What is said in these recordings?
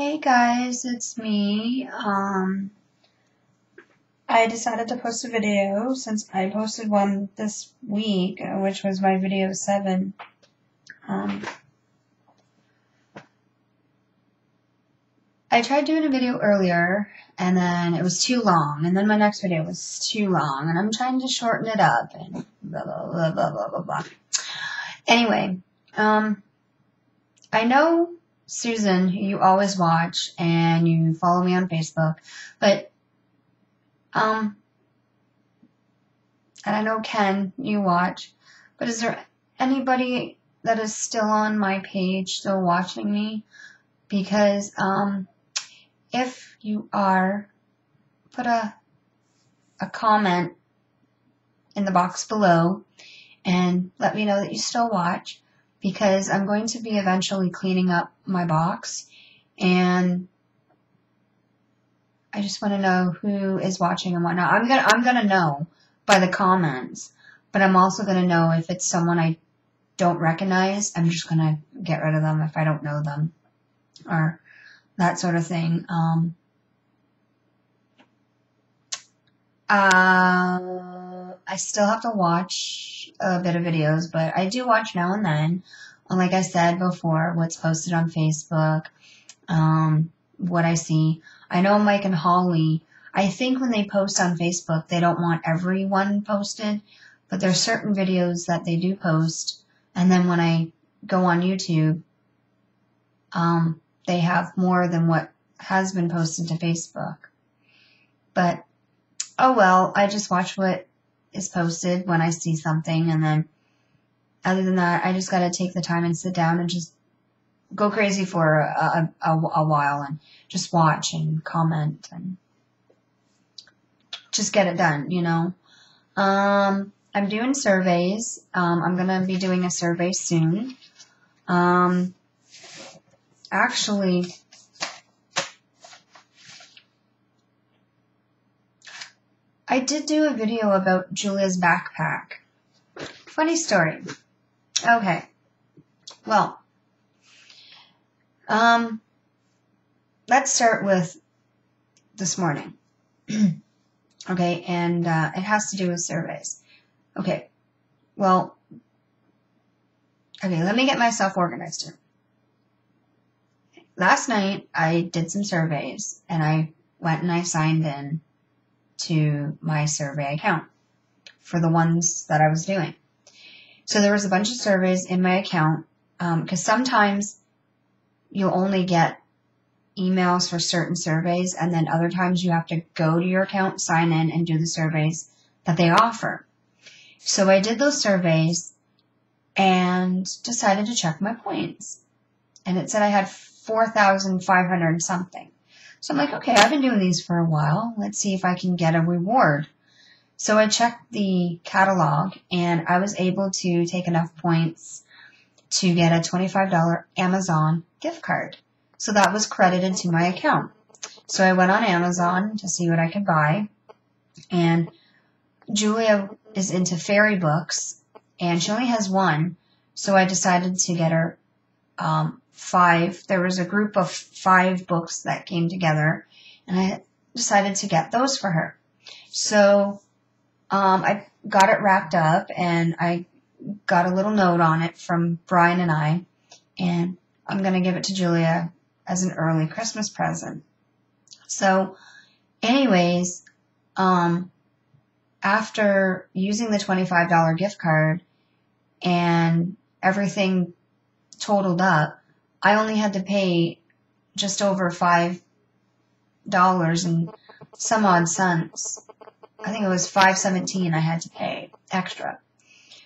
Hey guys, it's me. I decided to post a video since I posted one this week, which was my video 7. I tried doing a video earlier, and then it was too long, and then my next video was too long, and I'm trying to shorten it up, and blah, blah, blah, blah, blah, blah, blah. Anyway, I know Susan, who you always watch, and you follow me on Facebook, but, and I know Ken, you watch, but is there anybody that is still on my page, still watching me? Because, if you are, put a comment in the box below and let me know that you still watch, because I'm going to be eventually cleaning up my box, and I just want to know who is watching and whatnot. I'm gonna know by the comments, but I'm also gonna know if it's someone I don't recognize. I'm just gonna get rid of them if I don't know them, or that sort of thing. I still have to watch a bit of videos, but I do watch now and then. Like I said before, what's posted on Facebook, what I see. I know Mike and Holly, I think when they post on Facebook, they don't want everyone posted, but there's certain videos that they do post, and then when I go on YouTube, they have more than what has been posted to Facebook. But, oh well, I just watch what is posted when I see something, and then other than that, I just gotta take the time and sit down and just go crazy for a while and just watch and comment and just get it done, you know. I'm doing surveys. I'm gonna be doing a survey soon. Actually, I did do a video about Julia's backpack. Funny story. Okay. Well, let's start with this morning. Okay, and it has to do with surveys. Okay, well, okay, let me get myself organized here. Last night, I did some surveys, and I went and I signed in to my survey account for the ones that I was doing. So there was a bunch of surveys in my account, because sometimes you'll only get emails for certain surveys, and then other times you have to go to your account, sign in, and do the surveys that they offer. So I did those surveys and decided to check my points. And it said I had 4,500 something. So I'm like, okay, I've been doing these for a while. Let's see if I can get a reward. So I checked the catalog, and I was able to take enough points to get a $25 Amazon gift card. So that was credited to my account. So I went on Amazon to see what I could buy. And Julia is into fairy books, and she only has one. So I decided to get her 5. There was a group of 5 books that came together, and I decided to get those for her. So I got it wrapped up, and I got a little note on it from Brian and I, and I'm going to give it to Julia as an early Christmas present. So anyways, after using the $25 gift card and everything totaled up, I only had to pay just over $5 and some odd cents. I think it was $5.17 I had to pay extra,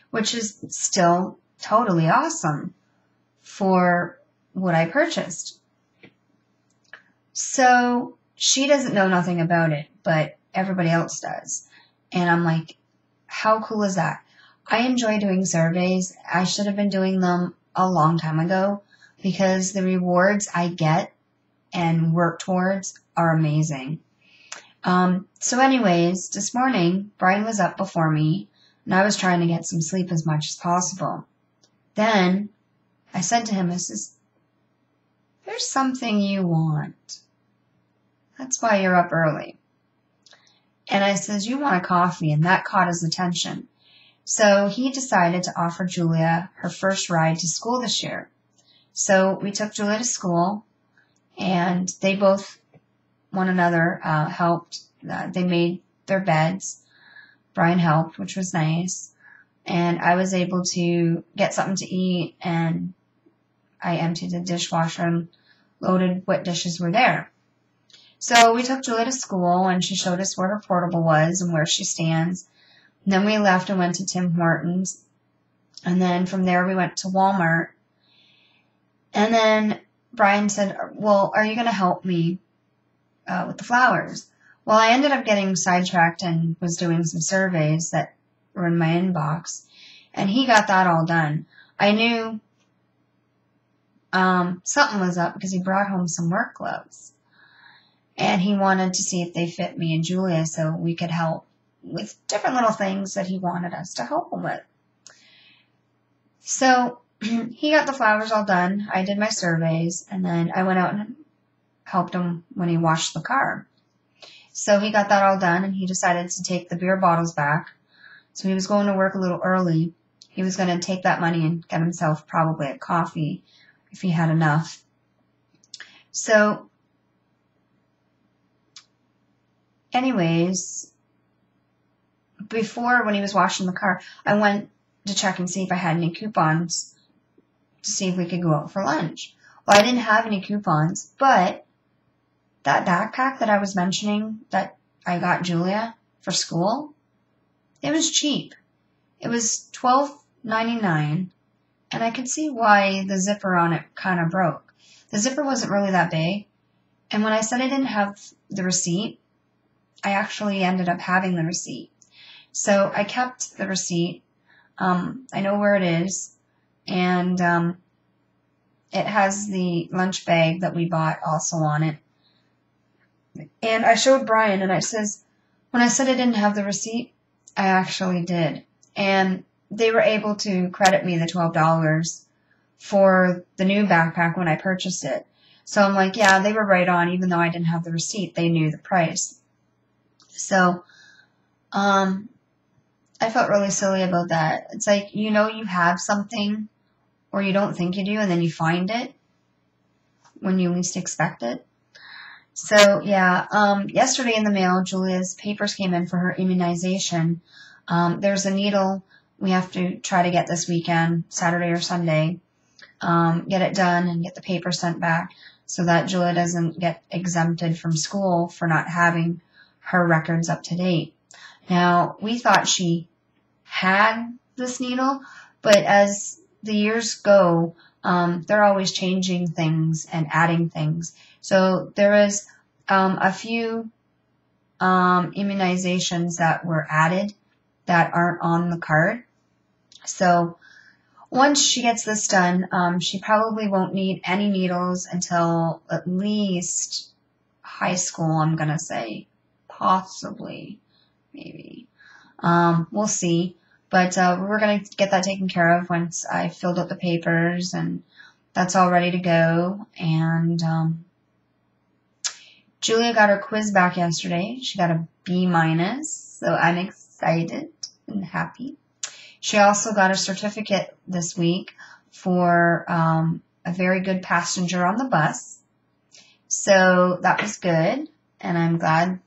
which is still totally awesome for what I purchased. So she doesn't know nothing about it, but everybody else does. And I'm like, how cool is that? I enjoy doing surveys. I should have been doing them a long time ago, because the rewards I get and work towards are amazing. So anyways, this morning, Brian was up before me, and I was trying to get some sleep as much as possible. Then I said to him, I says, there's something you want. That's why you're up early. And I says, you want a coffee, and that caught his attention. So he decided to offer Julia her first ride to school this year. So we took Julia to school, and they both, one another, helped. They made their beds. Brian helped, which was nice. And I was able to get something to eat, and I emptied the dishwasher, and loaded wet dishes were there. So we took Julia to school, and she showed us where her portable was and where she stands. And then we left and went to Tim Hortons. And then from there we went to Walmart. And then Brian said, well, are you going to help me with the flowers? Well, I ended up getting sidetracked and was doing some surveys that were in my inbox. And he got that all done. I knew something was up because he brought home some work gloves. And he wanted to see if they fit me and Julia so we could help with different little things that he wanted us to help him with. So he got the flowers all done. I did my surveys, and then I went out and helped him when he washed the car. So he got that all done, and he decided to take the beer bottles back. So he was going to work a little early. He was going to take that money and get himself probably a coffee if he had enough. So anyways, before, when he was washing the car, I went to check and see if I had any coupons to see if we could go out for lunch. Well, I didn't have any coupons, but that backpack that I was mentioning that I got Julia for school, it was cheap. It was $12.99, and I could see why the zipper on it kind of broke. The zipper wasn't really that big, and when I said I didn't have the receipt, I actually ended up having the receipt. So I kept the receipt. I know where it is, and it has the lunch bag that we bought also on it. And I showed Brian, and I says, when I said I didn't have the receipt, I actually did. And they were able to credit me the $12 for the new backpack when I purchased it. So I'm like, yeah, they were right on. Even though I didn't have the receipt, they knew the price. So I felt really silly about that. It's like, you know you have something, or you don't think you do, and then you find it when you least expect it. So, yeah, yesterday in the mail, Julia's papers came in for her immunization. There's a needle we have to try to get this weekend, Saturday or Sunday, get it done and get the paper sent back so that Julia doesn't get exempted from school for not having her records up to date. Now, we thought she had this needle, but as the years go, they're always changing things and adding things. So there is a few immunizations that were added that aren't on the card. So once she gets this done, she probably won't need any needles until at least high school, I'm going to say. Possibly, maybe. We'll see. But we're going to get that taken care of once I filled out the papers, and that's all ready to go. And Julia got her quiz back yesterday. She got a B-, so I'm excited and happy. She also got a certificate this week for a very good passenger on the bus. So that was good, and I'm glad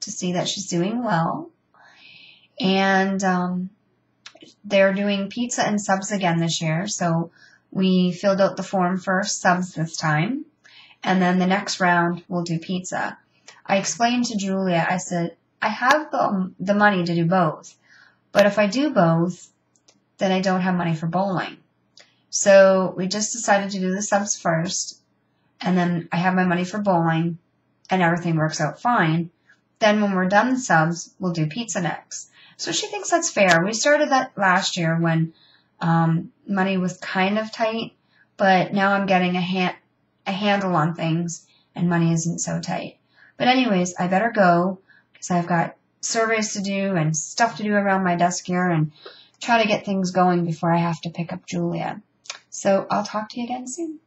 to see that she's doing well. And they're doing pizza and subs again this year. So we filled out the form for subs this time. And then the next round, we'll do pizza. I explained to Julia, I said, I have the money to do both. But if I do both, then I don't have money for bowling. So we just decided to do the subs first. And then I have my money for bowling. And everything works out fine. Then when we're done the subs, we'll do pizza next. So she thinks that's fair. We started that last year when money was kind of tight. But now I'm getting a handle on things, and money isn't so tight. But anyways, I better go because I've got surveys to do and stuff to do around my desk here and try to get things going before I have to pick up Julia. So I'll talk to you again soon.